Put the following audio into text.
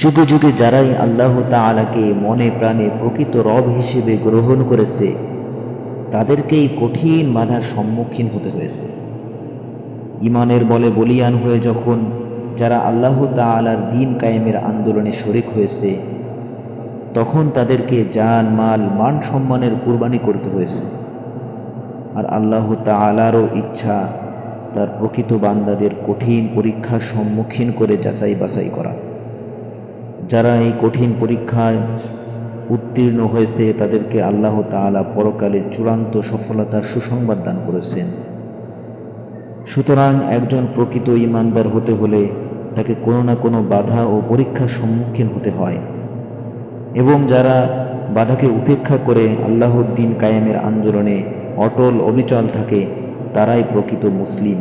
যুগে যুগে যারাই আল্লাহ তাআলাকে মনে প্রাণে প্রকৃত রব হিসেবে গ্রহণ করেছে, তাদেরকেই কঠিন বাধার সম্মুখীন হতে হয়েছে। ঈমানের বলে বলীয়ান হয়ে যখন যারা আল্লাহ তাআলার দ্বীন কায়েমের আন্দোলনে শরিক হয়েছে, তখন তাদেরকে জান মাল মান সম্মানের কুরবানি করতে হয়েছে। আর আল্লাহ তাআলারও ইচ্ছা তার প্রকৃত বান্দাদের কঠিন পরীক্ষার সম্মুখীন করে যাচাই বাছাই করা। যারা এই কঠিন পরীক্ষায় উত্তীর্ণ হয়েছে, তাদেরকে আল্লাহ তাআলা পরকালে চূড়ান্ত সফলতার সুসংবাদ দান করেছেন। সুতরাং একজন প্রকৃত ঈমানদার হতে হলে তাকে কোনো না কোনো বাধা ও পরীক্ষার সম্মুখীন হতে হয়, এবং যারা বাধাকে উপেক্ষা করে আল্লাহর দ্বীন কায়েমের আন্দোলনে অটল অবিচল থাকে, তারাই প্রকৃত মুসলিম।